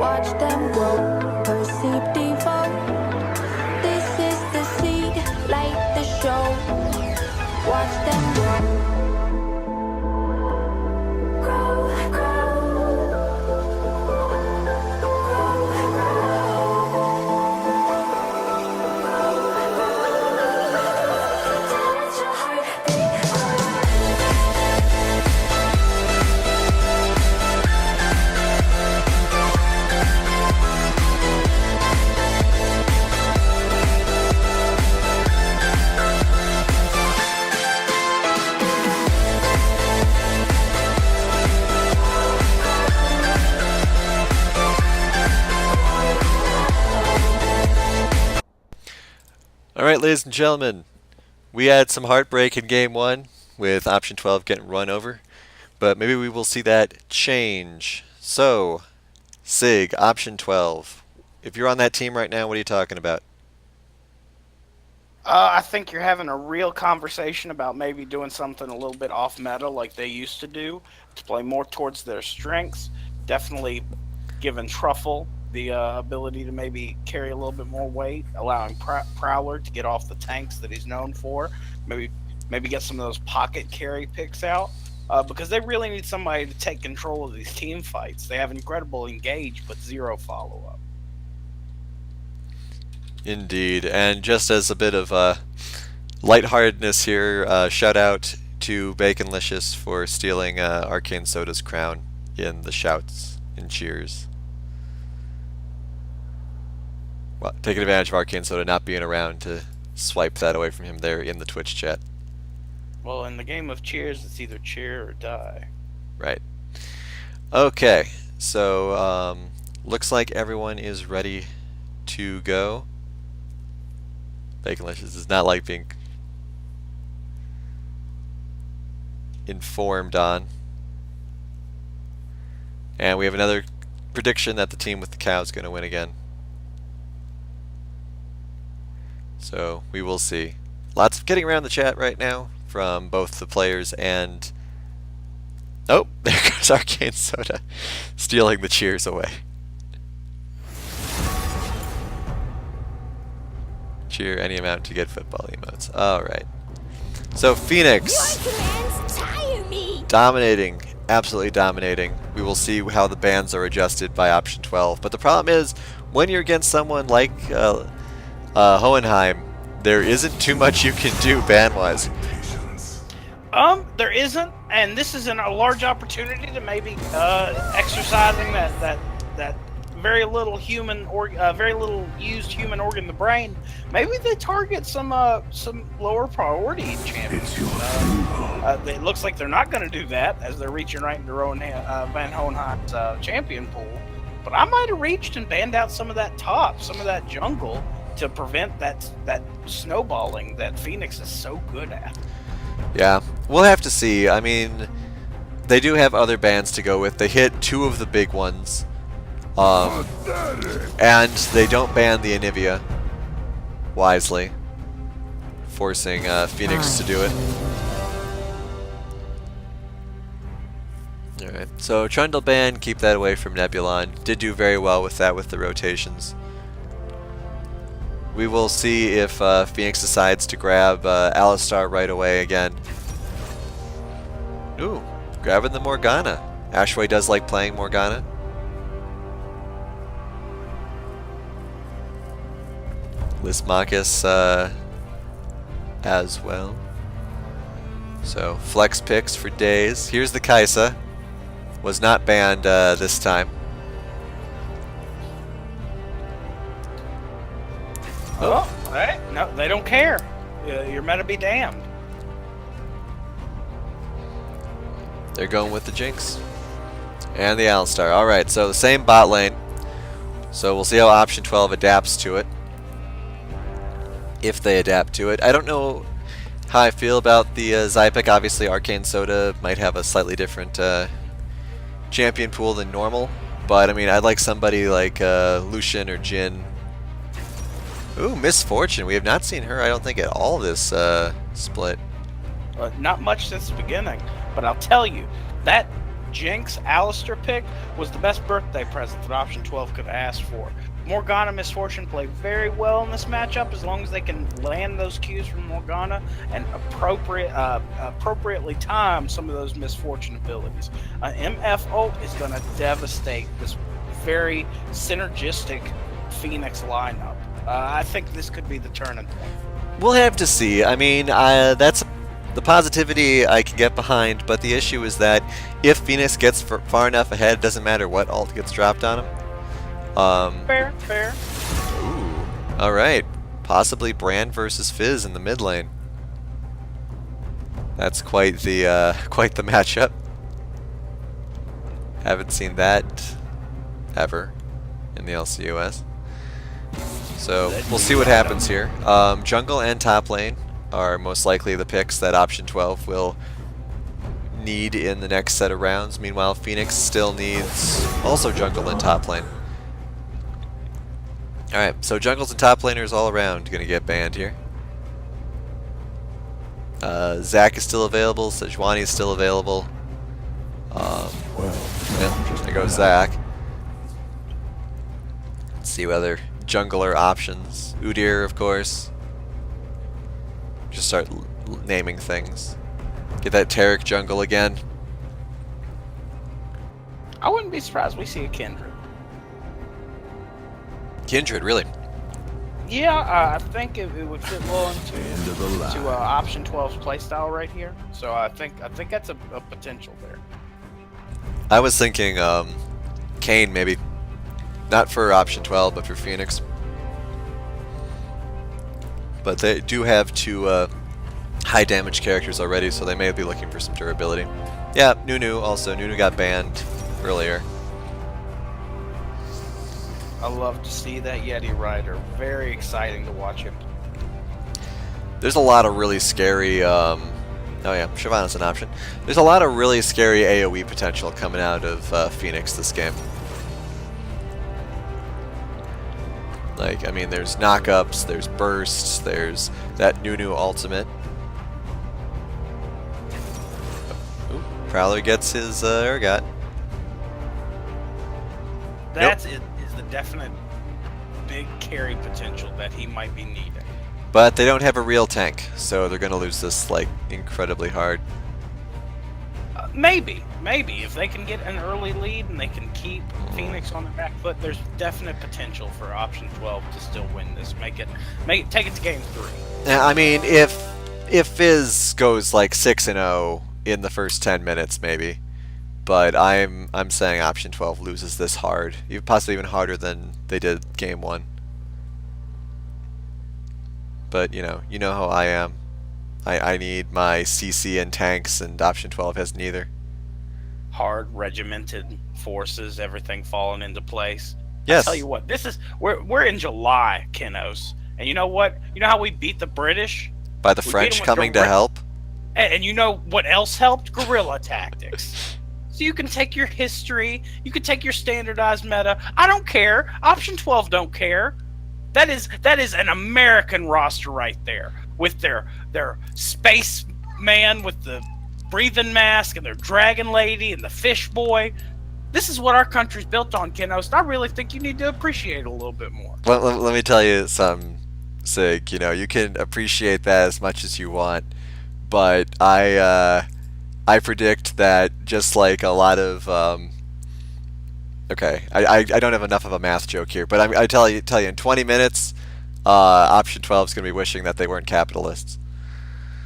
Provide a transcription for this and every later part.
watch them grow, perceive default. This is the seed, light the show, watch them grow. Alright, ladies and gentlemen, we had some heartbreak in Game 1 with option 12 getting run over, but maybe we will see that change. So, Sig, option 12. If you're on that team right now, what are you talking about? I think you're having a real conversation about maybe doing something a little bit off meta like they used to do, to play more towards their strengths. Definitely giving Truffle the ability to maybe carry a little bit more weight, allowing Prowler to get off the tanks that he's known for. Maybe get some of those pocket carry picks out, because they really need somebody to take control of these team fights. They have incredible engage, but zero follow-up. Indeed, and just as a bit of lightheartedness here, shout out to Baconlicious for stealing Arcane Soda's crown in the shouts and cheers. Well, taking advantage of Arcane Soda not being around to swipe that away from him there in the Twitch chat. Well, in the game of cheers, it's either cheer or die. Right. Okay, so looks like everyone is ready to go. Baconlicious does not like being informed on. And we have another prediction that the team with the cow is going to win again. So we will see. Lots of getting around the chat right now from both the players and... Oh, there goes Arcane Soda stealing the cheers away. Cheer any amount to get football emotes. Alright. So Phoenix dominating, absolutely dominating. We will see how the bans are adjusted by option 12. But the problem is, when you're against someone like Hohenheim, there isn't too much you can do ban-wise. There isn't, and this is a large opportunity to maybe exercising that very little very little used human organ, the brain. Maybe they target some lower priority champions. It looks like they're not going to do that, as they're reaching right into Van Hohenheim's champion pool. But I might have reached and banned out some of that top, some of that jungle, to prevent that snowballing that Phoenix is so good at. Yeah, we'll have to see. I mean, they do have other bans to go with. They hit two of the big ones. And they don't ban the Anivia wisely, forcing Phoenix to do it. Alright, so Trundle ban, keep that away from Nebulon. Did do very well with that with the rotations. We will see if Phoenix decides to grab Alistar right away again. Ooh, grabbing the Morgana. Ashway does like playing Morgana. Lismachus as well. So flex picks for days. Here's the Kaisa. Was not banned this time. Oh, hey, no, they don't care. You're meant to be damned. They're going with the Jinx. And the Alistar. Alright, so the same bot lane. So we'll see how option 12 adapts to it. If they adapt to it. I don't know how I feel about the Zypic. Obviously, Arcane Soda might have a slightly different champion pool than normal. But, I mean, I'd like somebody like Lucian or Jhin. Ooh, Misfortune. We have not seen her, I don't think, at all this split. Not much since the beginning. But I'll tell you, that Jinx Alistair pick was the best birthday present that Option 12 could have asked for. Morgana Misfortune played very well in this matchup as long as they can land those cues from Morgana and appropriately time some of those Misfortune abilities. MF ult is going to devastate this very synergistic Phoenix lineup. I think this could be the turning point. We'll have to see. I mean, that's the positivity I can get behind, but the issue is that if Phoenix gets far enough ahead, it doesn't matter what ult gets dropped on him. Fair. Ooh, all right. Possibly Brand versus Fizz in the mid lane. That's quite the matchup. Haven't seen that ever in the LCUS. So we'll see what happens here. Jungle and top lane are most likely the picks that Option 12 will need in the next set of rounds. Meanwhile, Phoenix still needs also jungle and top lane. Alright, so jungles and top laners all around gonna get banned here. Zac is still available, Sejuani is still available. There goes Zac. Let's see whether jungler options. Udyr, of course. Just start naming things. Get that Taric jungle again. I wouldn't be surprised we see a Kindred. Kindred, really? Yeah, I think it would fit well into Option 12's playstyle right here. So I think that's a potential there. I was thinking Kayn maybe. Not for Option 12, but for Phoenix. But they do have two high damage characters already, so they may be looking for some durability. Yeah, Nunu also. Nunu got banned earlier. I love to see that Yeti rider. Very exciting to watch him. There's a lot of really scary... oh yeah, Shyvana's an option. There's a lot of really scary AoE potential coming out of Phoenix this game. Like, I mean, there's knockups, there's bursts, there's that Nunu ultimate. Ooh, Prowler gets his Urgot. That's is the definite big carry potential that he might be needing. But they don't have a real tank, so they're going to lose this, like, incredibly hard. Maybe if they can get an early lead and they can keep Phoenix on the back foot, there's definite potential for Option 12 to still win this. Take it to game 3. I mean, if Fizz goes like 6-0 in the first 10 minutes, maybe. But I'm saying Option 12 loses this hard, possibly even harder than they did game 1. But you know how I am. I need my CC and tanks, and Option 12 has neither. Hard, regimented forces, everything falling into place. Yes. I'll tell you what, we're in July, Kenos. And you know what? You know how we beat the British? By the French coming to help? And you know what else helped? Guerrilla tactics. So you can take your history, you can take your standardized meta. I don't care. Option 12 don't care. That is an American roster right there. With their space man with the breathing mask and their dragon lady and the fish boy. This is what our country's built on, Kenos. I really think you need to appreciate it a little bit more. Let me tell you something, Sig. You know, you can appreciate that as much as you want, but I predict that just like a lot of okay, I don't have enough of a math joke here, but I tell you in 20 minutes. Option 12 is going to be wishing that they weren't capitalists.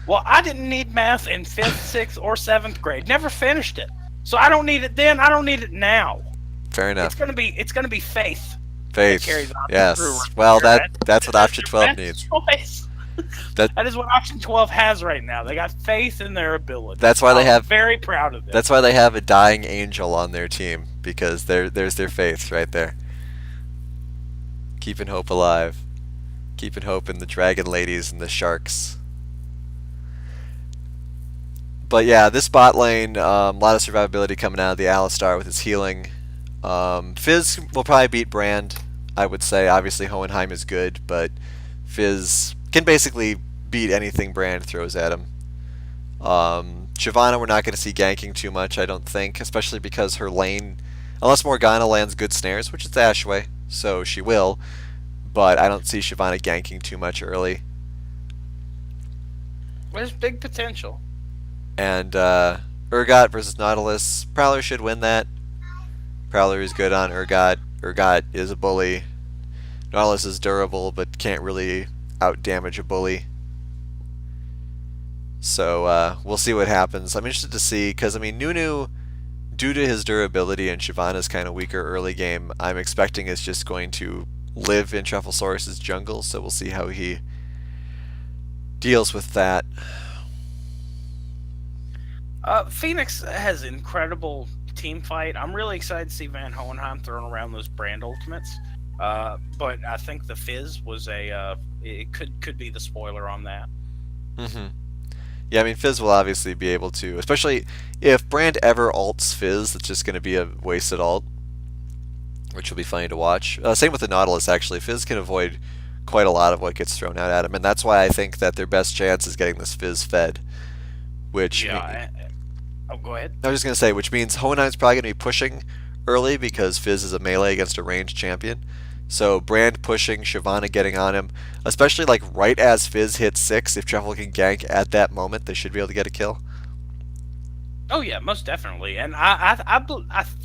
Well, I didn't need math in 5th, 6th, or 7th grade. Never finished it. So I don't need it then. I don't need it now. Fair enough. It's gonna be faith. Faith. Yes. Well, that's what Option 12 needs. That is what Option 12 has right now. They got faith in their ability. That's why I'm very proud of them. That's why they have a dying angel on their team, because there's their faith right there. Keeping hope alive. Keeping hope in the dragon ladies and the sharks. But yeah, this bot lane, a lot of survivability coming out of the Alistar with his healing. Fizz will probably beat Brand, I would say. Obviously, Hohenheim is good, but Fizz can basically beat anything Brand throws at him. Shyvana we're not going to see ganking too much, I don't think, especially because her lane, unless Morgana lands good snares, which is Ashway, so she will, but I don't see Shyvana ganking too much early. There's big potential. And Urgot versus Nautilus, Prowler should win that. Prowler is good on Urgot. Urgot is a bully. Nautilus is durable, but can't really out-damage a bully. So we'll see what happens. I'm interested to see, because I mean, Nunu, due to his durability and Shyvana's kind of weaker early game, I'm expecting is just going to live in Trufflesaurus' jungle, so we'll see how he deals with that. Phoenix has incredible team fight. I'm really excited to see Van Hohenheim throwing around those brand ultimates. But I think the Fizz was it could be the spoiler on that. Yeah, I mean, Fizz will obviously be able to, especially if Brand ever ults Fizz, it's just going to be a wasted ult, which will be funny to watch. Same with the Nautilus, actually. Fizz can avoid quite a lot of what gets thrown out at him, and that's why I think that their best chance is getting this Fizz fed. Which go ahead. I was just going to say, which means Hohenheim's probably going to be pushing early because Fizz is a melee against a ranged champion. So Brand pushing, Shyvana getting on him, especially like right as Fizz hits 6, if Truffle can gank at that moment, they should be able to get a kill. Oh yeah, most definitely. And I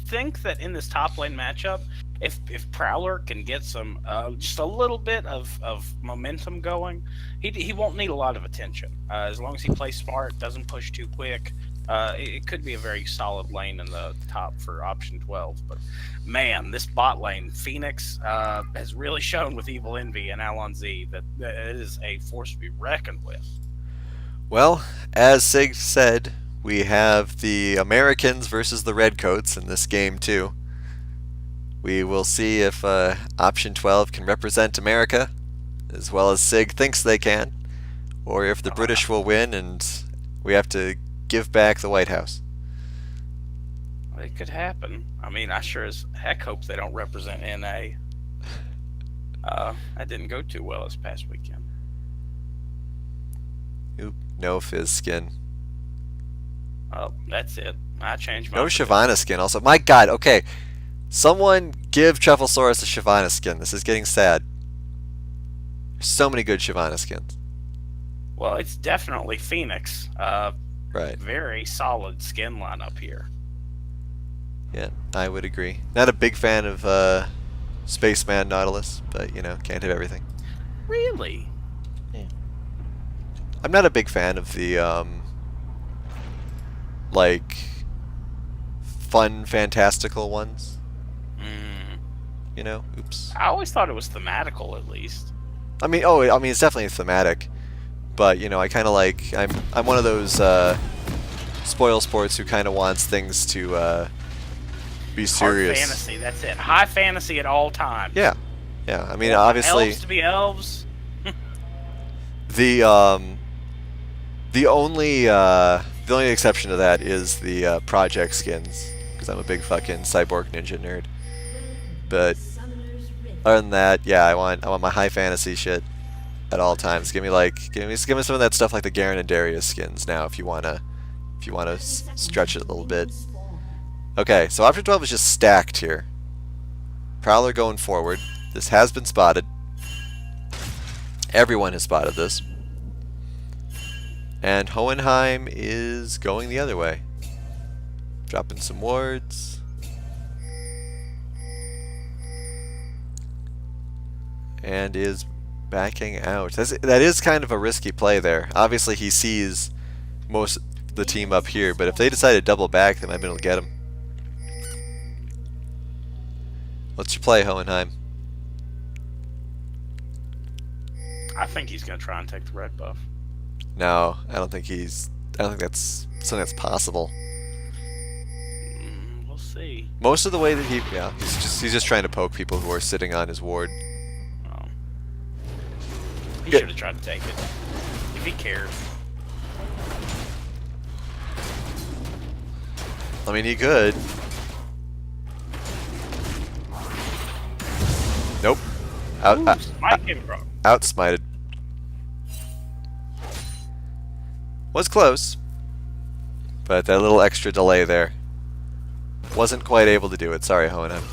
think that in this top lane matchup, if Prowler can get some just a little bit of momentum going, he won't need a lot of attention. As long as he plays smart, doesn't push too quick, it could be a very solid lane in the top for option 12. But man, this bot lane, Phoenix, has really shown with Evil Envy and Alon Z that it is a force to be reckoned with. Well, as Sig said, we have the Americans versus the Redcoats in this game too. We will see if option 12 can represent America as well as Sig thinks they can, or if the British will win and we have to give back the White House. It could happen. I mean, I sure as heck hope they don't represent NA. That didn't go too well this past weekend. Oop, no Fizz skin. Oh, that's it. I changed my... No Shyvana skin also. My god, okay. Someone give Trufflesaurus a Shyvana skin. This is getting sad. There's so many good Shyvana skins. Well, it's definitely Phoenix. Right. Very solid skin lineup here. Yeah, I would agree. Not a big fan of Spaceman Nautilus, but you know, can't have everything. Really? Yeah. I'm not a big fan of the like fun, fantastical ones. You know, oops. I always thought it was thematical, at least. I mean, it's definitely thematic, but you know, I kind of like I'm one of those spoil sports who kind of wants things to be serious. Hard fantasy, that's it. High fantasy at all times. Yeah, yeah. I mean, obviously, elves to be elves. the only exception to that is the project skins, because I'm a big fucking cyborg ninja nerd. But other than that, yeah, I want my high fantasy shit at all times. Give me some of that stuff like the Garen and Darius skins now, if you wanna stretch it a little bit. Okay, so option 12 is just stacked here. Prowler going forward. This has been spotted. Everyone has spotted this. And Hohenheim is going the other way. Dropping some wards. And is backing out. That is kind of a risky play there. Obviously he sees most of the team up here, but if they decide to double back, they might be able to get him. What's your play, Hohenheim? I think he's going to try and take the red buff. No, I don't think that's something that's possible. We'll see. Most of the way that he's just trying to poke people who are sitting on his ward. He should have tried to take it. If he cared. I mean, he could. Nope. Outsmited. Was close. But that little extra delay there. Wasn't quite able to do it. Sorry, Hohenheim.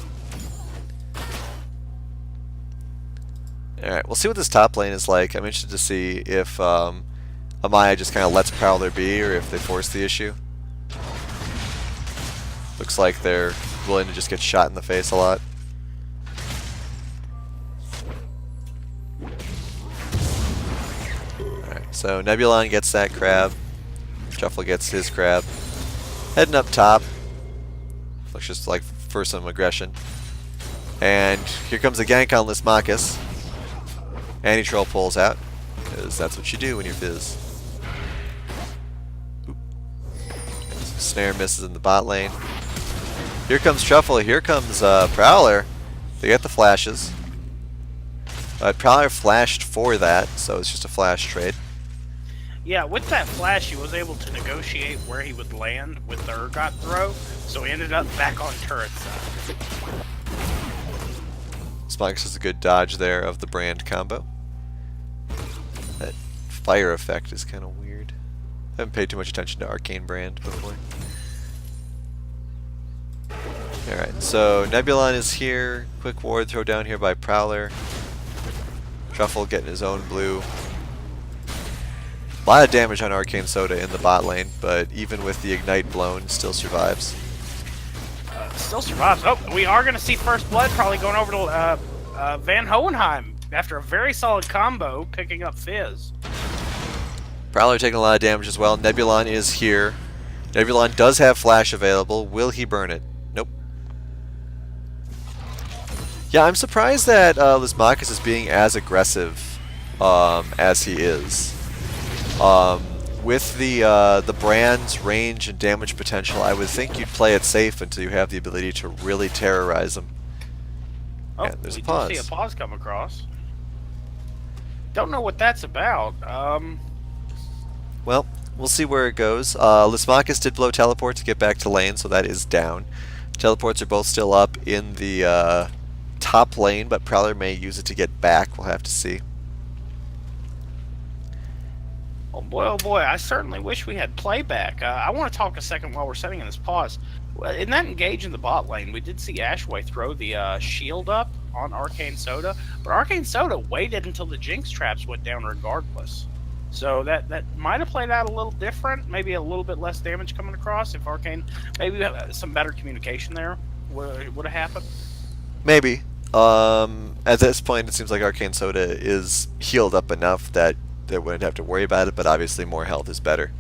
Alright, we'll see what this top lane is like. I'm interested to see if Amaya just kind of lets Prowler be, or if they force the issue. Looks like they're willing to just get shot in the face a lot. Alright, so Nebulon gets that crab. Truffle gets his crab. Heading up top. Looks just like for some aggression. And here comes a gank on Lismachus. Anti-Troll pulls out, because that's what you do when you fizz. Oop. Snare misses in the bot lane. Here comes Truffle, here comes Prowler. They get the flashes. Prowler flashed for that, so it's just a flash trade. Yeah, with that flash, he was able to negotiate where he would land with the Urgot throw, so he ended up back on turret side. Smox is a good dodge there of the brand combo. That fire effect is kind of weird. I haven't paid too much attention to Arcane Brand before. Alright, so Nebulon is here. Quick ward throw down here by Prowler. Truffle getting his own blue. A lot of damage on Arcane Soda in the bot lane, but even with the Ignite blown, still survives. Still survives. Oh, we are going to see First Blood probably going over to Van Hohenheim after a very solid combo, picking up Fizz. Prowler taking a lot of damage as well. Nebulon is here. Nebulon does have flash available. Will he burn it? Nope. Yeah, I'm surprised that Lismachus is being as aggressive as he is. With the brand's range and damage potential, I would think you'd play it safe until you have the ability to really terrorize him. Oh, and there's we a pause. do see a pause come across. Don't know what that's about. Well, we'll see where it goes. Lismachus did blow teleport to get back to lane, so that is down. Teleports are both still up in the top lane, but Prowler may use it to get back. We'll have to see. Oh boy, I certainly wish we had playback. I want to talk a second while we're setting in this pause. Well, in that engage in the bot lane, we did see Ashway throw the shield up on Arcane Soda, but Arcane Soda waited until the Jinx traps went down regardless. So that might have played out a little different, maybe a little bit less damage coming across if Arcane, maybe some better communication there would have happened. Maybe. At this point, it seems like Arcane Soda is healed up enough that they wouldn't have to worry about it, but obviously more health is better.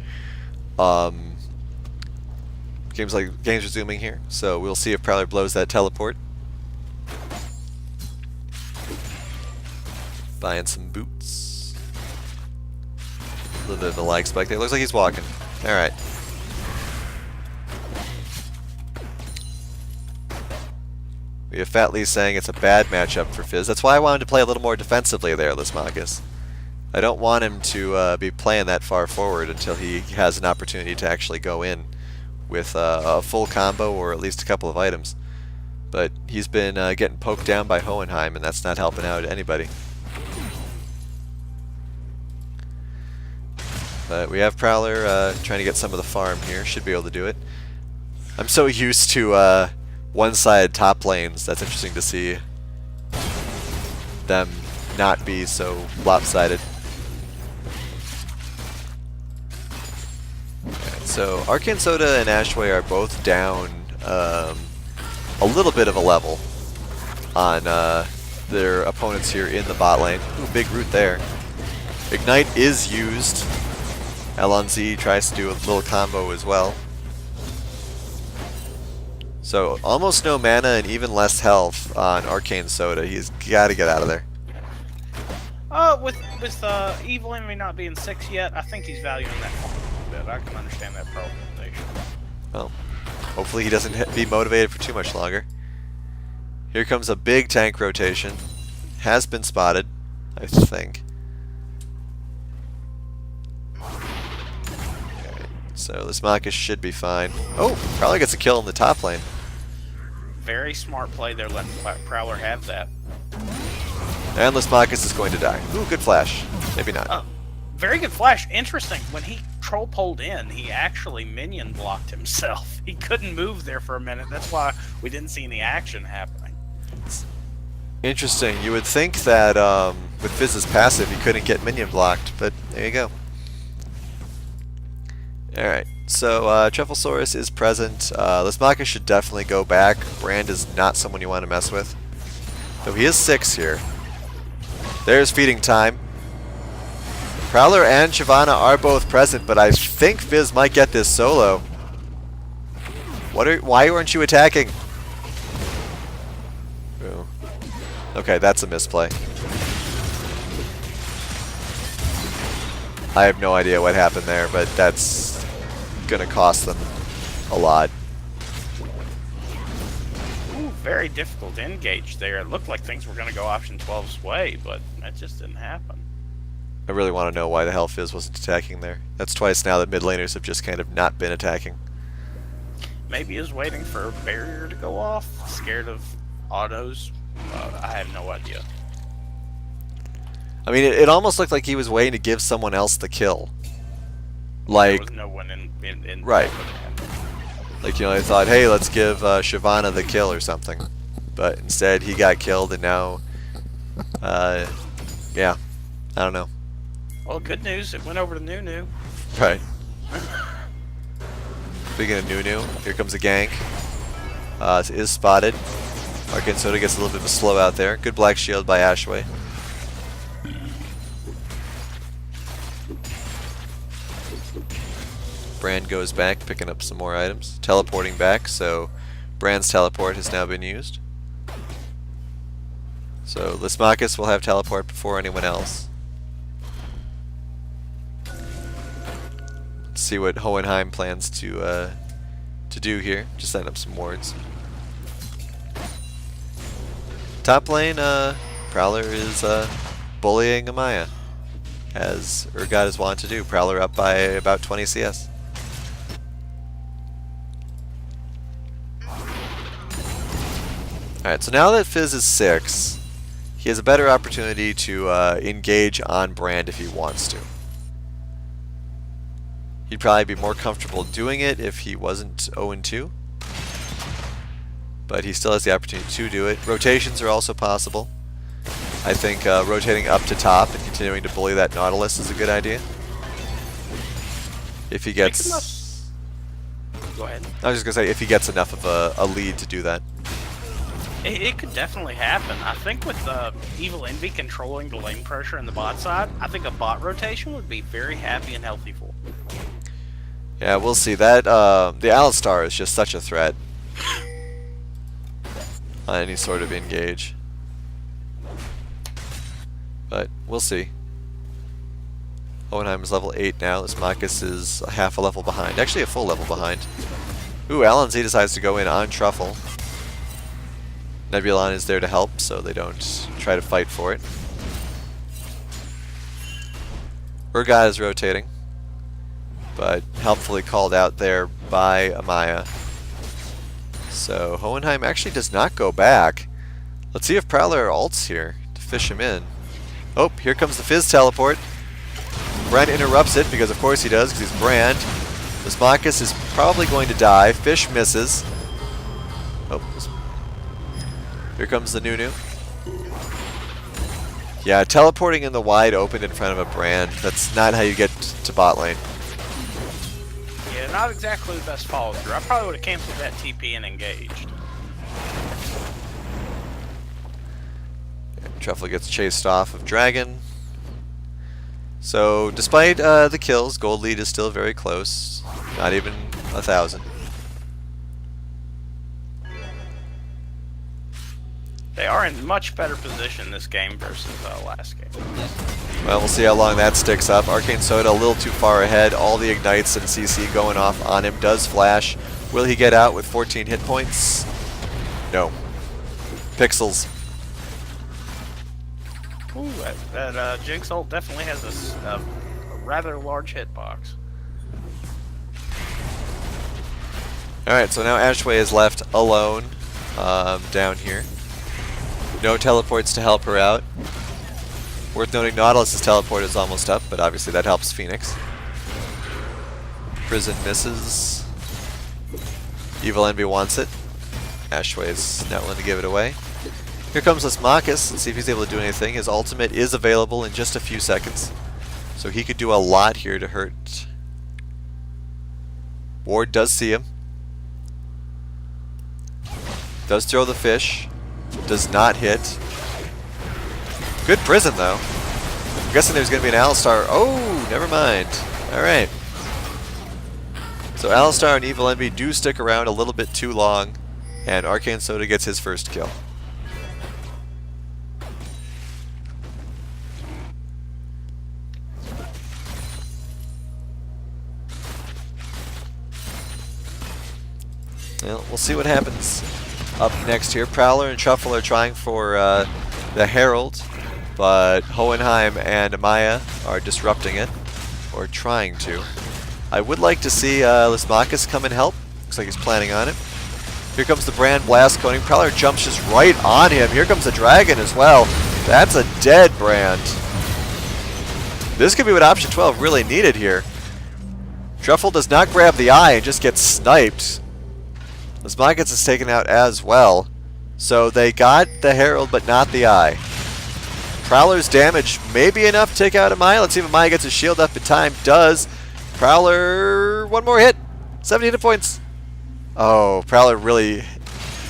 Game's resuming here, so we'll see if Prowler blows that teleport. Buying some boots. A little bit of a lag spike there. Looks like he's walking. Alright. We have Fat Lee saying it's a bad matchup for Fizz. That's why I wanted to play a little more defensively there, Lismachus. I don't want him to be playing that far forward until he has an opportunity to actually go in with a full combo or at least a couple of items. But he's been getting poked down by Hohenheim, and that's not helping out anybody. But we have Prowler trying to get some of the farm here. Should be able to do it. I'm so used to one-sided top lanes. That's interesting to see them not be so lopsided. So Arcane Soda and Ashway are both down a little bit of a level on their opponents here in the bot lane. Ooh, big root there. Ignite is used. LNZ tries to do a little combo as well. So almost no mana and even less health on Arcane Soda. He's got to get out of there. With Evil Enemy not being 6 yet, I think he's valuing that a little bit. I can understand that prioritization. Well, hopefully he doesn't be motivated for too much longer. Here comes a big tank rotation. Has been spotted, I think. Okay, so Lismachus should be fine. Oh, probably gets a kill in the top lane. Very smart play there, letting Prowler have that. And Lismachus is going to die. Ooh, good flash. Maybe not. Very good flash. Interesting. When he control pulled in, he actually minion blocked himself. He couldn't move there for a minute. That's why we didn't see any action happening. Interesting. You would think that with Fizz's passive he couldn't get minion blocked, but there you go. Alright, so Trufflesaurus is present. Lismaka should definitely go back. Brand is not someone you want to mess with. Though he is 6 here. There's feeding time. Prowler and Shyvana are both present, but I think Fizz might get this solo. Why weren't you attacking? Ooh. Okay, that's a misplay. I have no idea what happened there, but that's gonna cost them a lot. Ooh, very difficult to engage there. It looked like things were gonna go option 12's way, but that just didn't happen. I really want to know why the hell Fizz wasn't attacking there. That's twice now that mid laners have just kind of not been attacking. Maybe he was waiting for a barrier to go off, scared of autos. I have no idea. I mean, it almost looked like he was waiting to give someone else the kill. Like, there was no one in right. Like, you know, they thought, hey, let's give Shyvana the kill or something. But instead, he got killed, and now, yeah, I don't know. Well, good news, it went over to Nunu. Right. Speaking of Nunu, here comes a gank. It is spotted. Arcane Soda gets a little bit of a slow out there. Good black shield by Ashway. Brand goes back, picking up some more items. Teleporting back, so Brand's teleport has now been used. So Lismakis will have teleport before anyone else. Let's see what Hohenheim plans to do here. Just setting up some wards. Top lane, Prowler is bullying Amaya, as Urgot is wont to do. Prowler up by about 20 CS. Alright, so now that Fizz is 6, he has a better opportunity to engage on Brand if he wants to. He'd probably be more comfortable doing it if he wasn't 0-2. But he still has the opportunity to do it. Rotations are also possible. I think rotating up to top and continuing to bully that Nautilus is a good idea. If he gets... Go ahead. I was just going to say, if he gets enough of a lead to do that. It could definitely happen. I think with Evil Envy controlling the lane pressure in the bot side, I think a bot rotation would be very happy and healthy for. Yeah, we'll see. That the Alistar is just such a threat on any sort of engage. But we'll see. Hohenheim is level 8 now. Lismakis is a half a level behind. Actually a full level behind. Ooh, Alan Z decides to go in on Truffle. Nebulon is there to help, so they don't try to fight for it. Urgot is rotating, but helpfully called out there by Amaya. So Hohenheim actually does not go back. Let's see if Prowler ults here to fish him in. Oh, here comes the Fizz teleport. Brand interrupts it, because of course he does, because he's Brand. Lismakis is probably going to die. Fish misses. Oh, here comes the Nunu. Yeah, teleporting in the wide open in front of a Brand, that's not how you get to bot lane. Yeah, not exactly the best follow through. I probably would have canceled that TP and engaged. Truffle gets chased off of Dragon. So, despite the kills, gold lead is still very close. Not even 1,000. They are in much better position this game versus last game. Well, we'll see how long that sticks up. Arcane Soda a little too far ahead. All the ignites and CC going off on him. Does flash. Will he get out with 14 hit points? No. Pixels. Ooh, that Jinx ult definitely has a rather large hitbox. Alright, so now Ashway is left alone down here. No teleports to help her out. Worth noting, Nautilus' teleport is almost up, but obviously that helps Phoenix. Prison misses. Evil Envy wants it. Ashway's not willing to give it away. Here comes Lismakis. Let's see if he's able to do anything. His ultimate is available in just a few seconds. So he could do a lot here to hurt. Ward does see him. Does throw the fish. Does not hit. Good prison though. I'm guessing there's going to be an Alistar. Oh, never mind. Alright. So Alistar and Evil Envy do stick around a little bit too long. And Arcane Soda gets his first kill. Well, we'll see what happens up next here. Prowler and Truffle are trying for the Herald, but Hohenheim and Amaya are disrupting it, or trying to. I would like to see Lismakis come and help. Looks like he's planning on it. Here comes the Brand Blast Coating. Prowler jumps just right on him. Here comes the Dragon as well. That's a dead Brand. This could be what option 12 really needed here. Truffle does not grab the eye and just gets sniped. Lismakis is taken out as well. So they got the Herald but not the eye. Prowler's damage may be enough to take out Amaya. Let's see if Amaya gets his shield up in time. Does. Prowler, one more hit. 17 hit points. Oh, Prowler really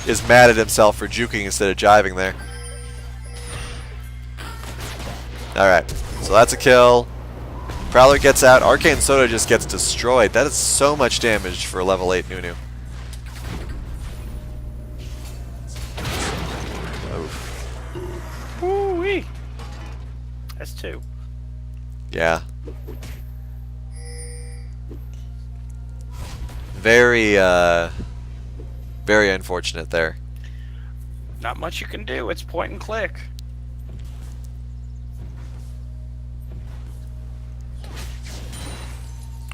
is mad at himself for juking instead of jiving there. Alright, so that's a kill. Prowler gets out. Arcane Soda just gets destroyed. That is so much damage for a level 8 Nunu. Woo-wee. That's 2. Yeah. Very, very unfortunate there. Not much you can do. It's point and click.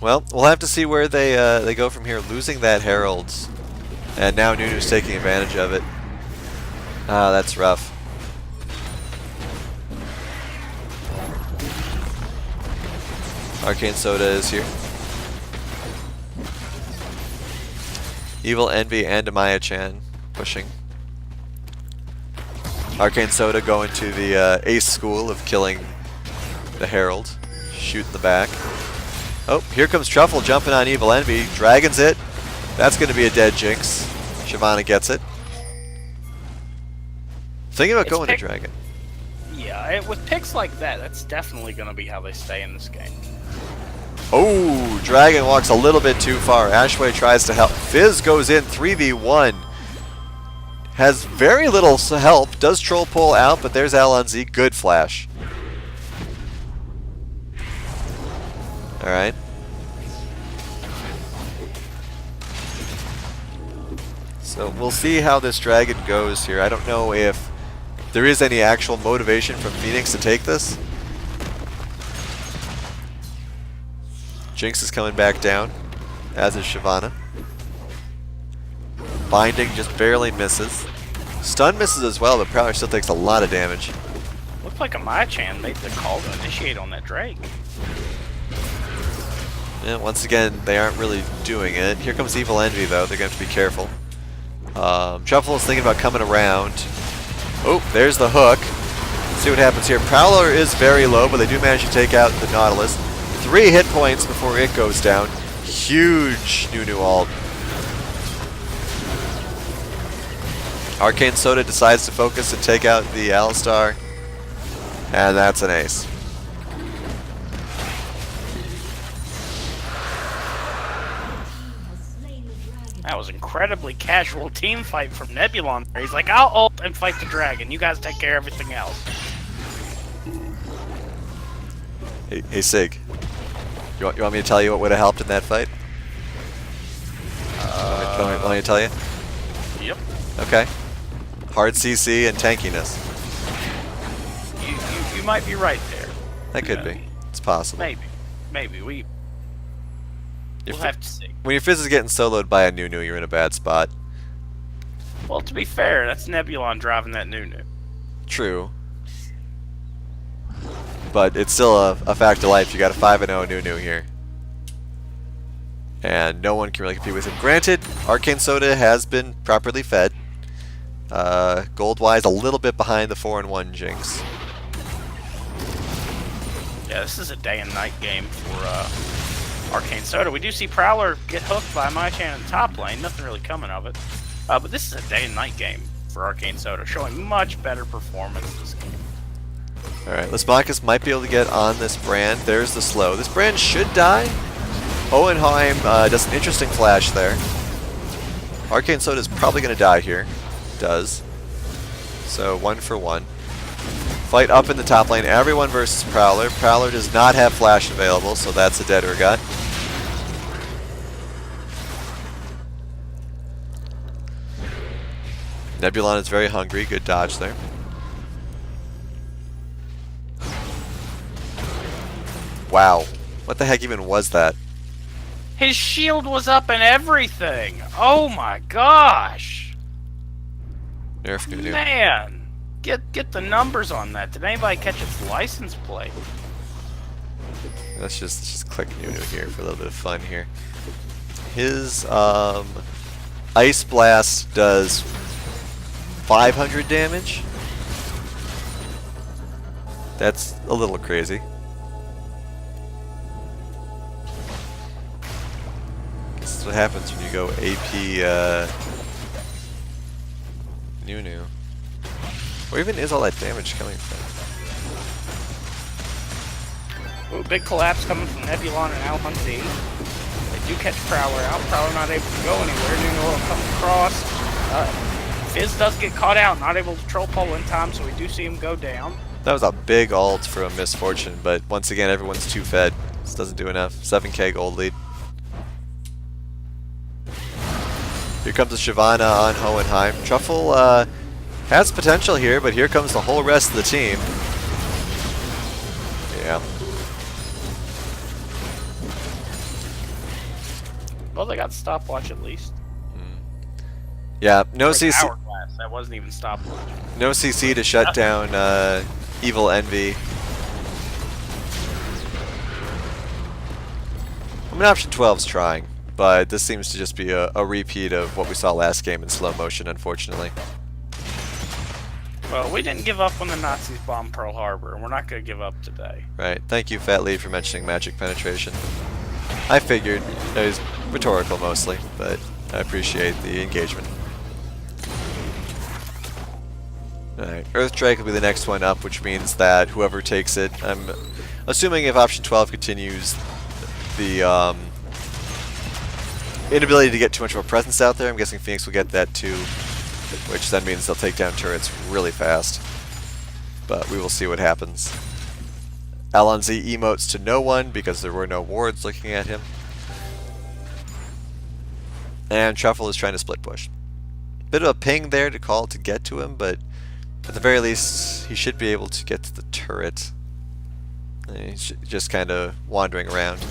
Well, we'll have to see where they go from here. Losing that Herald, and now Nunu's taking advantage of it. Ah, that's rough. Arcane Soda is here. Evil Envy and Amaya-chan pushing. Arcane Soda going to the ace school of killing the Herald. Shoot in the back. Oh, here comes Truffle jumping on Evil Envy. Dragons it. That's going to be a dead Jinx. Shyvana gets it. Thinking about going to Dragon. Yeah, with picks like that, that's definitely going to be how they stay in this game. Oh, Dragon walks a little bit too far. Ashway tries to help. Fizz goes in 3v1. Has very little help. Does troll pull out, but there's Alonzi. Good flash. Alright. So we'll see how this Dragon goes here. I don't know if there is any actual motivation from Phoenix to take this. Jinx is coming back down, as is Shyvana. Binding just barely misses. Stun misses as well, but Prowler still takes a lot of damage. Looks like Amaya-chan made the call to initiate on that Drake. Yeah, once again, they aren't really doing it. Here comes Evil Envy, though. They're going to have to be careful. Truffle is thinking about coming around. Oh, there's the hook. Let's see what happens here. Prowler is very low, but they do manage to take out the Nautilus. 3 hit points before it goes down. Huge Nunu ult. Arcane Soda decides to focus and take out the Alistar. And that's an ace. That was incredibly casual team fight from Nebulon. He's like, I'll ult and fight the dragon. You guys take care of everything else. Hey Sig. You want me to tell you what would have helped in that fight? Want me to tell you? Yep. Okay. Hard CC and tankiness. You might be right there. That could be. It's possible. Maybe. We'll have to see. When your Fizz is getting soloed by a Nunu, you're in a bad spot. Well, to be fair, that's Nebulon driving that Nunu. True. But it's still a fact of life. You got a 5-0 Nunu here. and no one can really compete with him. Granted, Arcane Soda has been properly fed. Gold-wise, a little bit behind the 4-1 Jinx. Yeah, this is a day and night game for Arcane Soda. We do see Prowler get hooked by Mai-Chan in the top lane. Nothing really coming of it. But this is a day and night game for Arcane Soda, showing much better performance this game. Alright, Lismachus might be able to get on this Brand. There's the slow. This Brand should die. Hohenheim does an interesting flash there. Arcane Soda is probably going to die here. Does. So 1 for 1. Fight up in the top lane. Everyone versus Prowler. Prowler does not have flash available, so that's a dead Urgot. Nebulon is very hungry. Good dodge there. Wow. What the heck even was that? His shield was up and everything. Oh my gosh. Nerf Nunu. Man. Get the numbers on that. Did anybody catch its license plate? Let's just click Nunu here for a little bit of fun here. His Ice Blast does 500 damage. That's a little crazy. This is what happens when you go AP Nunu. Where even is all that damage coming from? Ooh, big collapse coming from Nebulon and Alhunzi. They do catch Prowler out. Prowler not able to go anywhere. Nunu will come across. Fizz does get caught out, not able to troll pole in time, so we do see him go down. That was a big ult for a misfortune, but once again, everyone's too fed. This doesn't do enough. 7k gold lead. Here comes the Shyvana on Hohenheim. Truffle has potential here, but here comes the whole rest of the team. Yeah. Well, they got stopwatch at least. Yeah, no Like CC. Hourglass. That wasn't even stopwatch. No CC to shut down Evil Envy. I mean, option 12's trying, but this seems to just be a repeat of what we saw last game in slow motion, unfortunately. Well, we didn't give up when the Nazis bombed Pearl Harbor, and we're not going to give up today. Right. Thank you, Fat Lead, for mentioning magic penetration. I figured it was rhetorical mostly, but I appreciate the engagement. Alright, Earthdrake will be the next one up, which means that whoever takes it, I'm assuming if option 12 continues, the inability to get too much of a presence out there, I'm guessing Phoenix will get that too, which then means they'll take down turrets really fast. But we will see what happens. Alonzi emotes to no one because there were no wards looking at him. And Truffle is trying to split push. Bit of a ping there to call to get to him, but at the very least, he should be able to get to the turret. And he's just kind of wandering around.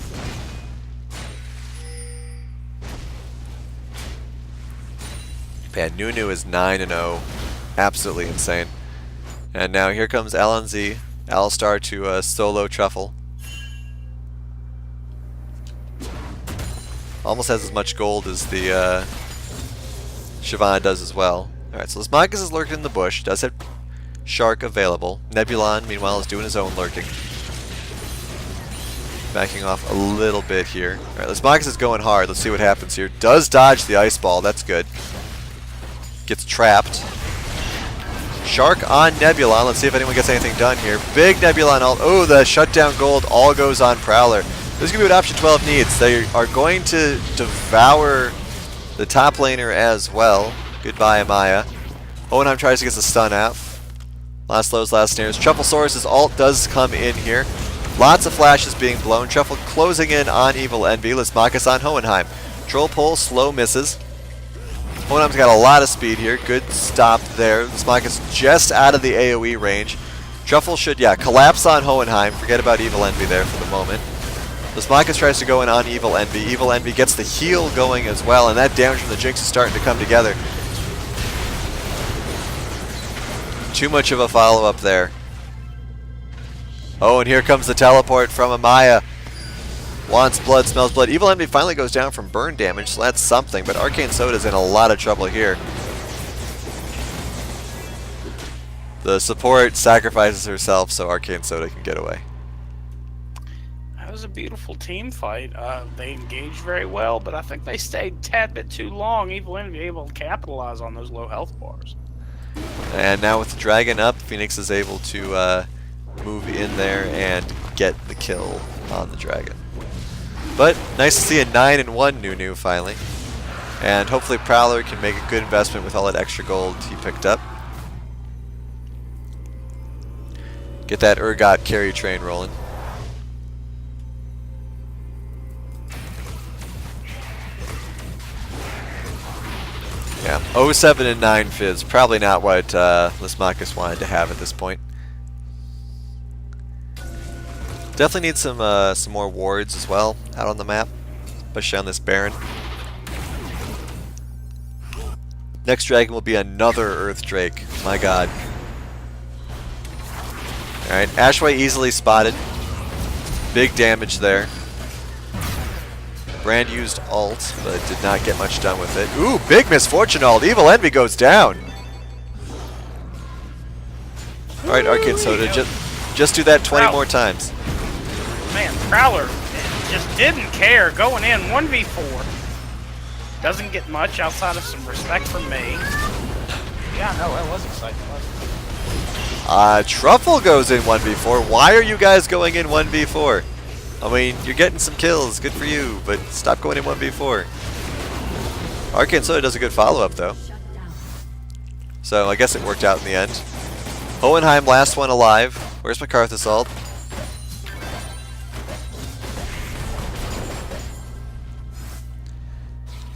Man, Nunu is 9-0. Absolutely insane. And now here comes Alonzi, Alistar to solo Truffle. Almost has as much gold as the Shyvana does as well. Alright, so Lismachus is lurking in the bush, does have Shark available. Nebulon, meanwhile, is doing his own lurking. Backing off a little bit here. Alright, Lismachus is going hard. Let's see what happens here. Does dodge the ice ball, that's good. Gets trapped. Shark on Nebulon. Let's see if anyone gets anything done here. Big Nebulon ult. Oh, the shutdown gold all goes on Prowler. This is going to be what option 12 needs. They are going to devour the top laner as well. Goodbye, Amaya. Hohenheim tries to get the stun out. Last lows, last snares. Trufflesaurus' ult does come in here. Lots of flashes being blown. Truffle closing in on Evil Envy. Lismachus on Hohenheim. Troll pull, slow misses. Hohenheim's got a lot of speed here. Good stop there. Lismachus just out of the AoE range. Truffle should, collapse on Hohenheim. Forget about Evil Envy there for the moment. Lismachus tries to go in on Evil Envy. Evil Envy gets the heal going as well, and that damage from the Jinx is starting to come together. Too much of a follow-up there. Oh, and here comes the teleport from Amaya. Wants blood, smells blood. Evil Envy finally goes down from burn damage, so that's something. But Arcane Soda's in a lot of trouble here. The support sacrifices herself so Arcane Soda can get away. That was a beautiful team fight. They engaged very well, but I think they stayed a tad bit too long. Evil Envy able to capitalize on those low health bars. And now with the dragon up, Phoenix is able to move in there and get the kill on the dragon. But nice to see a 9-1 Nunu finally. And hopefully Prowler can make a good investment with all that extra gold he picked up. Get that Urgot carry train rolling. Yeah, 07 and 9 Fizz. Probably not what Lismakis wanted to have at this point. Definitely need some more wards as well out on the map, especially on this Baron. Next dragon will be another Earth Drake. My god. Alright, Ashway easily spotted. Big damage there. Brand used ult, but did not get much done with it. Ooh, big misfortune ult. Evil Envy goes down. Alright, Arcane Soda, just do that 20 more times. Man, Prowler just didn't care going in 1v4. Doesn't get much outside of some respect from me. Yeah, no, that was exciting, wasn't it? Truffle goes in 1v4. Why are you guys going in 1v4? I mean, you're getting some kills, good for you, but stop going in 1v4. Arcane Soda does a good follow-up, though. So I guess it worked out in the end. Hohenheim, last one alive. Where's MacArthur's ult?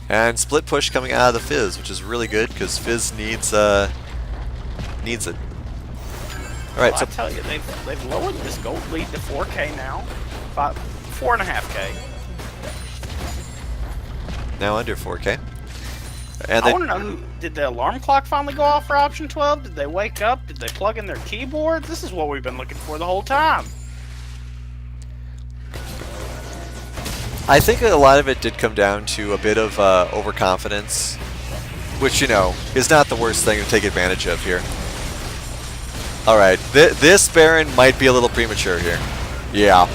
And split push coming out of the Fizz, which is really good, because Fizz needs it. Alright, well, I tell you, they've lowered this gold lead to 4K now. 4.5K. Now under 4K. And I want to know, did the alarm clock finally go off for option 12? Did they wake up? Did they plug in their keyboard? This is what we've been looking for the whole time. I think a lot of it did come down to a bit of overconfidence, which, you know, is not the worst thing to take advantage of here. Alright, this Baron might be a little premature here. Yeah.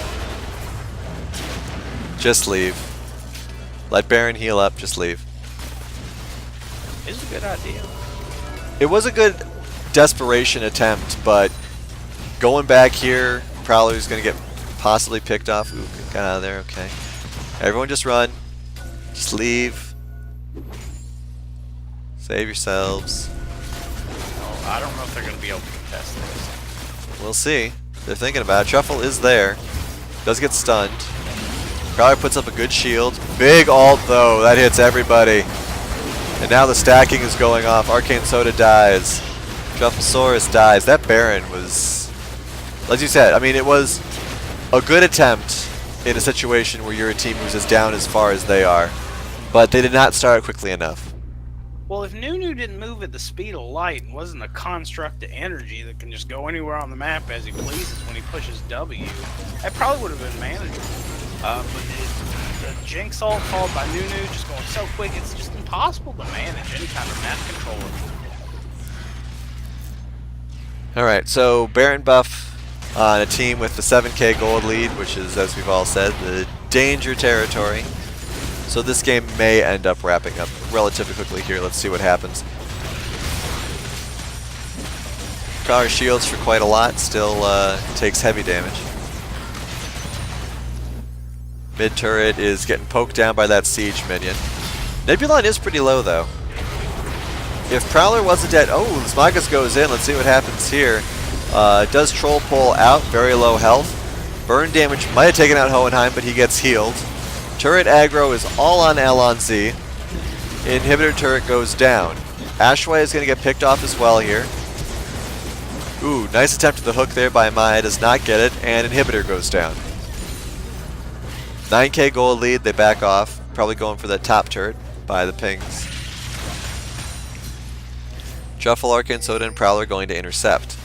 Just leave. Let Baron heal up, just leave. It's a good idea. It was a good desperation attempt, but going back here, Prowler's going to get possibly picked off. Ooh, got out of there, okay. Everyone just run. Just leave. Save yourselves. Oh, I don't know if they're going to be able to contest this. We'll see. They're thinking about it. Truffle is there. Does get stunned. Prowler puts up a good shield. Big ult though. That hits everybody. And now the stacking is going off. Arcane Soda dies. Trufflesaurus dies. That Baron was, as you said, I mean, it was a good attempt in a situation where you're a team who's as down as far as they are. But they did not start quickly enough. Well, if Nunu didn't move at the speed of light and wasn't a construct of energy that can just go anywhere on the map as he pleases when he pushes W, that probably would have been manageable. But the Jinx ult followed by Nunu just going so quick, it's just impossible to manage any kind of map controller. Alright, so Baron buff on a team with the 7k gold lead, which is, as we've all said, the danger territory. So this game may end up wrapping up relatively quickly here. Let's see what happens. Prowler shields for quite a lot, still takes heavy damage. Mid turret is getting poked down by that siege minion. Nebulon is pretty low though. If Prowler wasn't dead, oh, Smagus goes in. Let's see what happens here. Does Troll pull out, very low health. Burn damage might have taken out Hohenheim, but he gets healed. Turret aggro is all on L on Z. Inhibitor turret goes down. Ashway is going to get picked off as well here. Ooh, nice attempt at the hook there by Maya, does not get it, and Inhibitor goes down. 9k gold lead, they back off. Probably going for that top turret by the pings. Truffle, Arcane Soda, and Prowler going to intercept.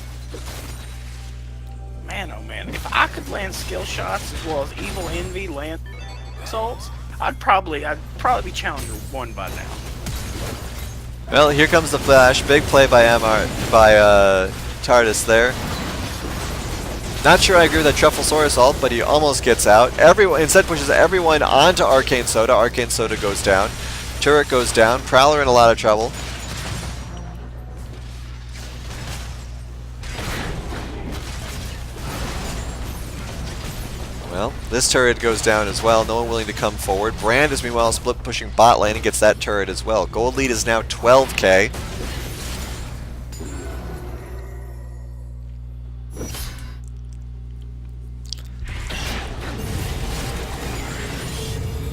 Man, oh man, if I could land skill shots as well as Evil Envy land assaults, I'd probably be Challenger 1 by now. Well, here comes the flash. Big play by TARDIS there. Not sure I agree with that Trufflesaurus ult, but he almost gets out. Everyone instead pushes everyone onto Arcane Soda. Arcane Soda goes down. Turret goes down. Prowler in a lot of trouble. Well, this turret goes down as well. No one willing to come forward. Brand is meanwhile split pushing bot lane and gets that turret as well. Gold lead is now 12k.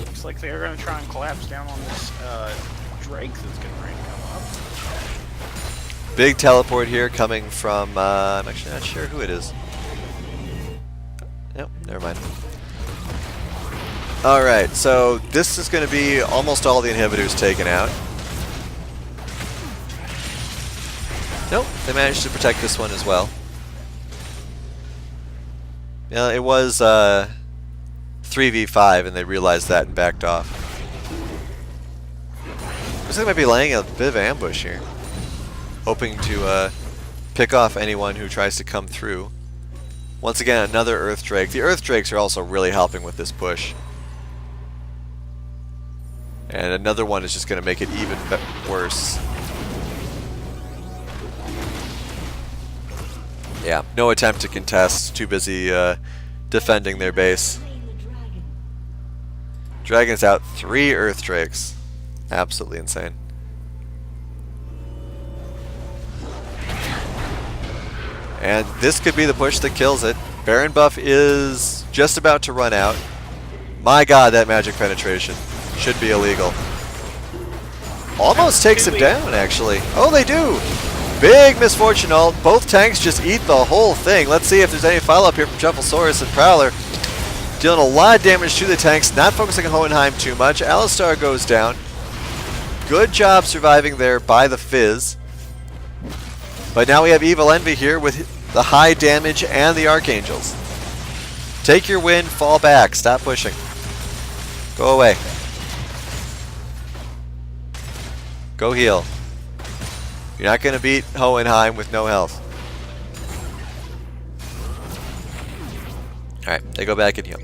Looks like they're going to try and collapse down on this Drake that's going to come up. Big teleport here coming from, I'm actually not sure who it is. Nope, never mind. Alright, so this is going to be almost all the inhibitors taken out. Nope, they managed to protect this one as well. Yeah, it was 3v5 and they realized that and backed off. Looks like they might be laying a bit of an ambush here. Hoping to pick off anyone who tries to come through. Once again, another Earth Drake. The Earth Drakes are also really helping with this push. And another one is just going to make it even worse. Yeah, no attempt to contest. Too busy defending their base. Dragon's out 3 Earth Drakes. Absolutely insane. And this could be the push that kills it. Baron buff is just about to run out. My god, that magic penetration should be illegal. Almost takes him down, actually. Oh, they do! Big misfortune ult. Both tanks just eat the whole thing. Let's see if there's any follow-up here from Trufflesaurus and Prowler. Dealing a lot of damage to the tanks, not focusing on Hohenheim too much. Alistar goes down. Good job surviving there by the Fizz. But now we have Evil Envy here with the high damage and the Archangels. Take your win, fall back, stop pushing. Go away. Go heal. You're not going to beat Hohenheim with no health. Alright, they go back and heal.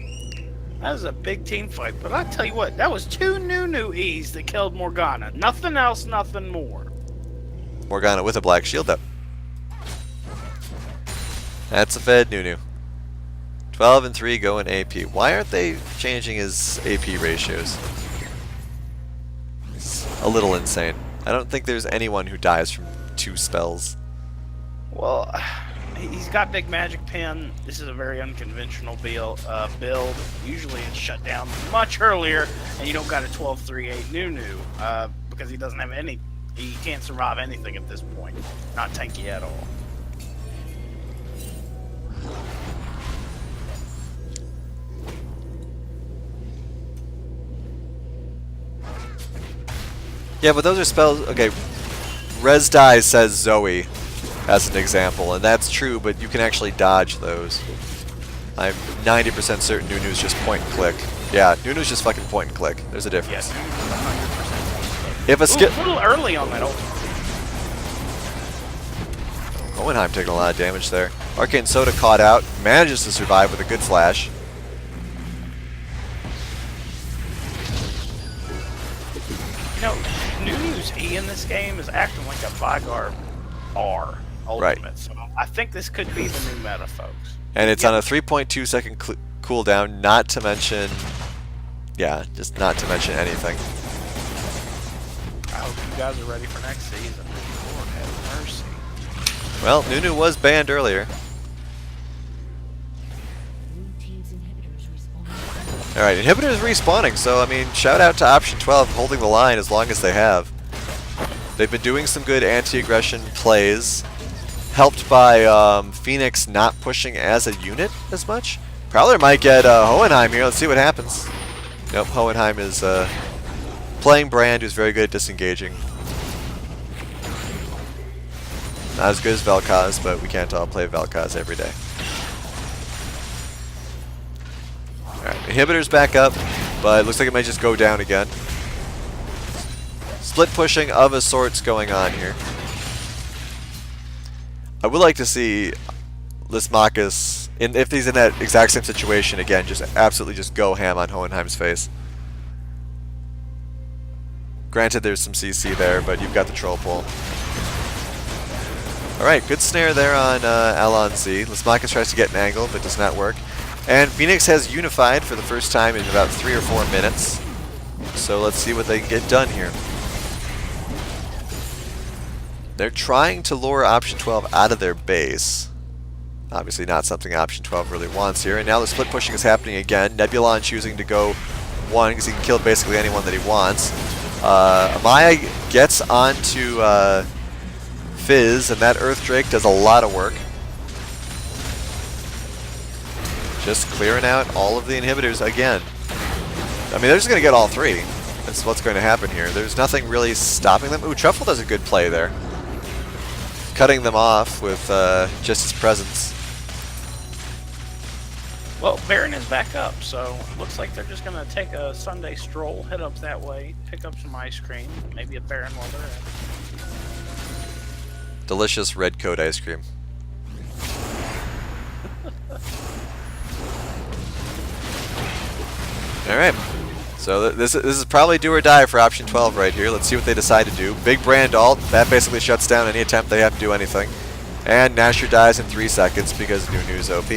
That was a big team fight, but I tell you what, that was 2 new E's that killed Morgana. Nothing else, nothing more. Morgana with a black shield up. That's a fed Nunu. 12 and 3 going AP. Why aren't they changing his AP ratios? It's a little insane. I don't think there's anyone who dies from 2 spells. Well, he's got big magic pen. This is a very unconventional build. Usually it's shut down much earlier, and you don't got a 12-3-8 Nunu because he doesn't have any. He can't survive anything at this point. Not tanky at all. Yeah, but those are spells. Okay, Res Die says Zoe as an example, and that's true, but you can actually dodge those. I'm 90% certain Nunu's just point and click. Yeah, Nunu's just fucking point and click. There's a difference. Yes, 100%. If a skill. A little early on that ult. Hohenheim taking a lot of damage there. Arcane Soda caught out, manages to survive with a good flash. You know, Nunu's E in this game is acting like a Vigar R ultimate. Right. So I think this could be the new meta, folks. And it's on a 3.2 second cooldown, not to mention, yeah, just not to mention anything. I hope you guys are ready for next season. Lord have mercy. Well, Nunu was banned earlier. Alright, inhibitors respawning, so I mean, shout out to Option 12 holding the line as long as they have. They've been doing some good anti-aggression plays, helped by Phoenix not pushing as a unit as much. Prowler might get Hohenheim here, let's see what happens. Nope, Hohenheim is playing Brand, who's very good at disengaging. Not as good as Vel'Koz, but we can't all play Vel'Koz every day. Inhibitors back up, but it looks like it might just go down again. Split pushing of a sorts going on here. I would like to see Lismakis, if he's in that exact same situation again, just absolutely just go ham on Hohenheim's face. Granted, there's some CC there, but you've got the troll pull. Alright, good snare there on Alon Z. Lismakis tries to get an angle, but does not work. And Phoenix has unified for the first time in about 3 or 4 minutes. So let's see what they can get done here. They're trying to lure Option 12 out of their base. Obviously not something Option 12 really wants here. And now the split pushing is happening again. Nebulon choosing to go 1 because he can kill basically anyone that he wants. Amaya gets onto Fizz, and that Earth Drake does a lot of work. Just clearing out all of the inhibitors again. I mean, they're just going to get all 3. That's what's going to happen here. There's nothing really stopping them. Ooh, Truffle does a good play there. Cutting them off with just his presence. Well, Baron is back up, so it looks like they're just going to take a Sunday stroll, head up that way, pick up some ice cream, maybe a Baron while they're at it. Delicious red coat ice cream. Alright. So this is probably do or die for Option 12 right here. Let's see what they decide to do. Big brand ult. That basically shuts down any attempt they have to do anything. And Nasher dies in 3 seconds because Nunu's OP.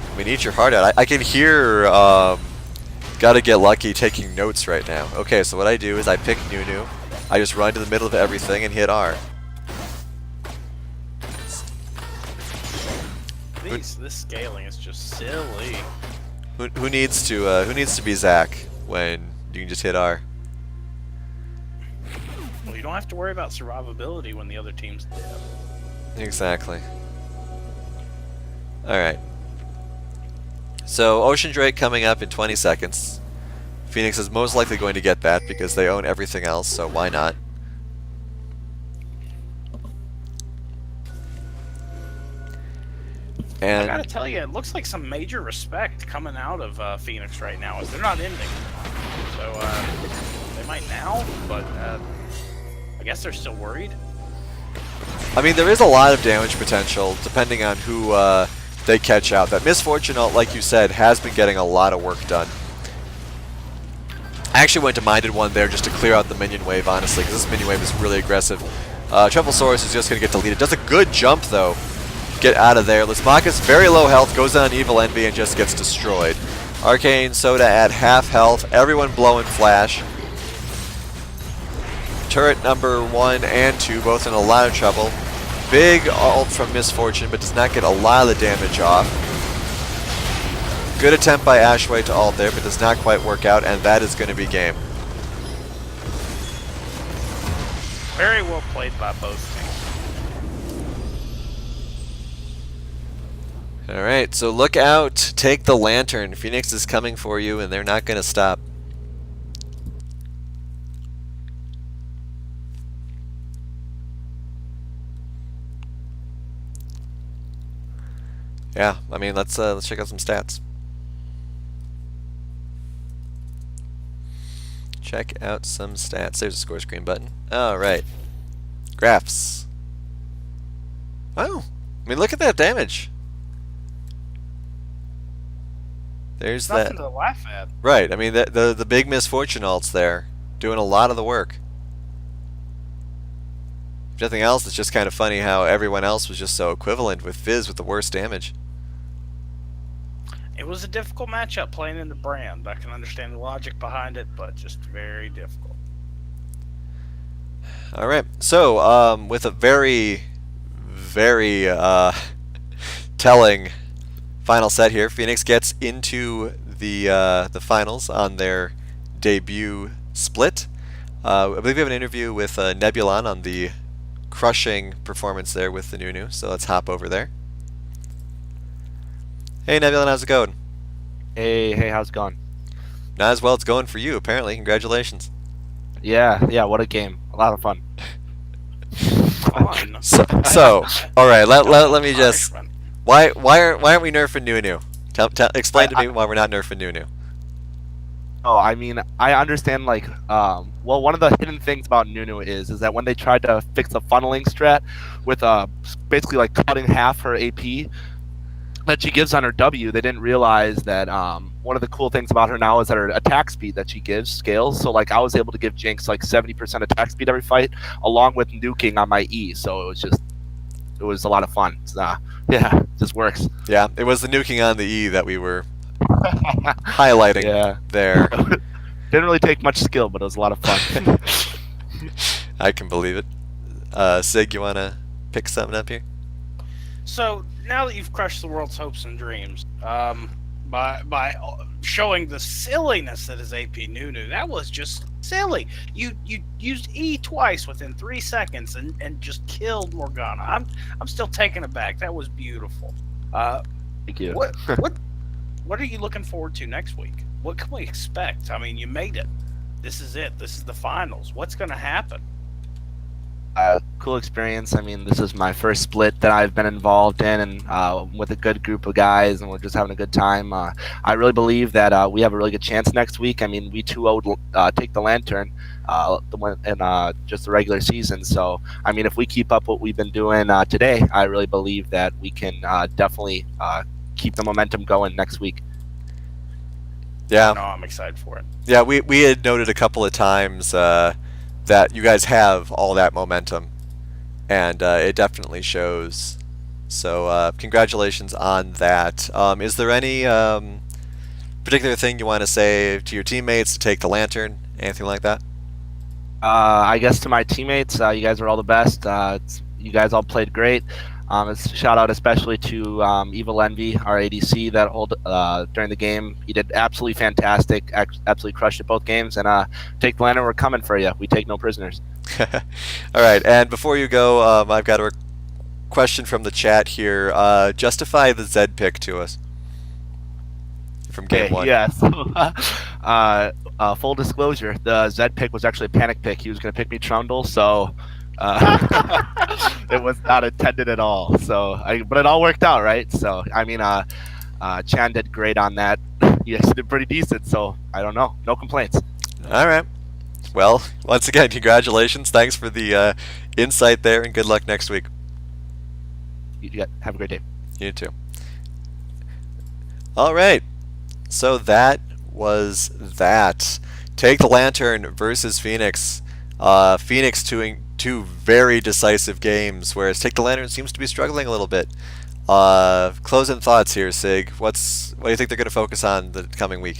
I mean, eat your heart out. I can hear Gotta Get Lucky taking notes right now. Okay, so what I do is I pick Nunu. I just run to the middle of everything and hit R. This scaling is just silly. Who needs to be Zac when you can just hit R? Well, you don't have to worry about survivability when the other team's dead. Exactly. Alright. So, Ocean Drake coming up in 20 seconds. Phoenix is most likely going to get that because they own everything else, so why not? And I gotta tell you, it looks like some major respect coming out of Phoenix right now, as they're not ending. So, they might now, but I guess they're still worried. I mean, there is a lot of damage potential depending on who they catch out. That Misfortune ult, like you said, has been getting a lot of work done. I actually went to Minded One there just to clear out the minion wave, honestly, because this minion wave is really aggressive. Trufflesaurus is just going to get deleted. Does a good jump, though. Get out of there. Lismakis, very low health, goes on Evil Envy and just gets destroyed. Arcane Soda at half health. Everyone blowing flash. Turret number 1 and 2 both in a lot of trouble. Big ult from Misfortune, but does not get a lot of the damage off. Good attempt by Ashway to ult there, but does not quite work out, and that is going to be game. Very well played by both teams. Alright, so look out. Take the lantern. Phoenix is coming for you, and they're not going to stop. Yeah, I mean, let's check out some stats. Check out some stats. There's a score screen button. Alright. Graphs. Wow. I mean, look at that damage. There's that. Nothing to laugh at. Right. I mean, the big Misfortune ults there, doing a lot of the work. If nothing else, it's just kind of funny how everyone else was just so equivalent with Fizz with the worst damage. It was a difficult matchup playing in the brand. I can understand the logic behind it, but just very difficult. All right. So, with a very, very telling final set here, Phoenix gets into the finals on their debut split. I believe we have an interview with Nebulon on the crushing performance there with the Nunu. So let's hop over there. Hey Nebulon, how's it going? Hey, how's it going? Not as well it's going for you, apparently. Congratulations. Yeah, what a game. A lot of fun. fun. So all right. Let me just. Punishment. Why aren't we nerfing Nunu? Explain to me why we're not nerfing Nunu. Oh, I mean, I understand, like, well, one of the hidden things about Nunu is that when they tried to fix the funneling strat with basically like cutting half her AP that she gives on her W, they didn't realize that one of the cool things about her now is that her attack speed that she gives scales. So like I was able to give Jinx like 70% attack speed every fight, along with nuking on my E. So it was a lot of fun. Yeah, it just works. Yeah, it was the nuking on the E that we were highlighting there. Didn't really take much skill, but it was a lot of fun. I can believe it. Sig, you wanna pick something up here? So now that you've crushed the world's hopes and dreams, by showing the silliness that is AP Nunu, that was just silly. You used E twice within 3 seconds and just killed Morgana. I'm still taken aback. That was beautiful. Thank you. What are you looking forward to next week? What can we expect? I mean, you made it. This is it. This is the finals. What's going to happen? Cool experience. I mean, this is my first split that I've been involved in, and with a good group of guys, and we're just having a good time. I really believe that we have a really good chance next week. I mean, we 2-0'd Take the Lantern the one in just the regular season. So, I mean, if we keep up what we've been doing today, I really believe that we can definitely keep the momentum going next week. Yeah. No, I'm excited for it. Yeah, we had noted a couple of times that you guys have all that momentum, and it definitely shows. So congratulations on that. Is there any particular thing you want to say to your teammates to take the Lantern? Anything like that? I guess to my teammates, you guys are all the best. You guys all played great. Shout out especially to Evil Envy, our ADC that hold during the game. He did absolutely fantastic, absolutely crushed at both games. And Take the Lantern, we're coming for you. We take no prisoners. All right, and before you go, I've got a question from the chat here. Justify the Zed pick to us from game one. Yeah, so, full disclosure, the Zed pick was actually a panic pick. He was going to pick me Trundle, so... it was not intended at all. So, but it all worked out, right? So, I mean, Chan did great on that. He actually did pretty decent. So, I don't know. No complaints. All right. Well, once again, congratulations. Thanks for the insight there, and good luck next week. Have a great day. You too. All right. So that was that. Take the Lantern versus Phoenix. Phoenix doing two very decisive games, whereas Take the Lantern seems to be struggling a little bit. Closing thoughts here, Sig. What do you think they're going to focus on the coming week?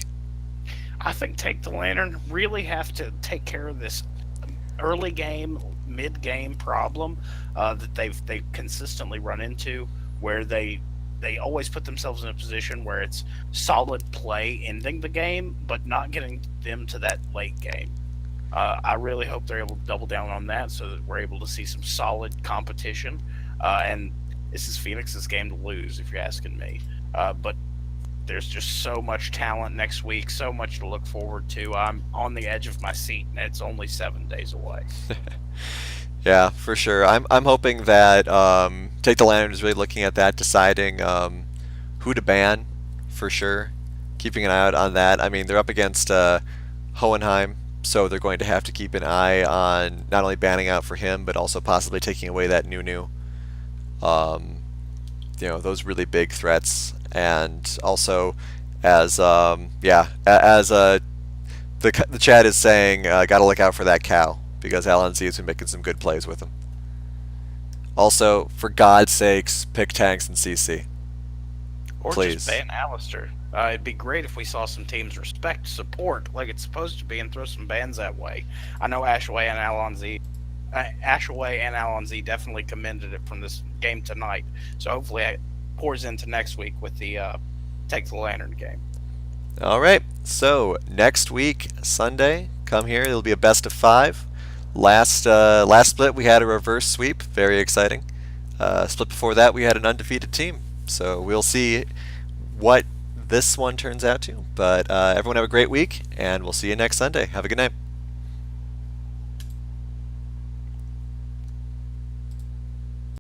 I think Take the Lantern really have to take care of this early game, mid game problem that they've consistently run into, where they always put themselves in a position where it's solid play ending the game, but not getting them to that late game. I really hope they're able to double down on that so that we're able to see some solid competition. And this is Phoenix's game to lose, if you're asking me. But there's just so much talent next week, so much to look forward to. I'm on the edge of my seat, and it's only 7 days away. Yeah, for sure. I'm hoping that Take the Lantern is really looking at that, deciding who to ban, for sure. Keeping an eye out on that. I mean, they're up against Hohenheim. So they're going to have to keep an eye on not only banning out for him, but also possibly taking away that Nunu. Those really big threats, and also as the chat is saying, got to look out for that cow because LNZ has been making some good plays with him. Also, for God's sakes, pick tanks and CC. Or please. Just ban Alistair. It'd be great if we saw some teams respect support like it's supposed to be and throw some bans that way. I know Ashaway and Alonzi definitely commended it from this game tonight. So hopefully it pours into next week with the Take the Lantern game. All right. So next week, Sunday, come here. It'll be a best of 5. Last split we had a reverse sweep. Very exciting. Split before that we had an undefeated team. So we'll see what this one turns out to. But everyone have a great week, and we'll see you next Sunday. Have a good night.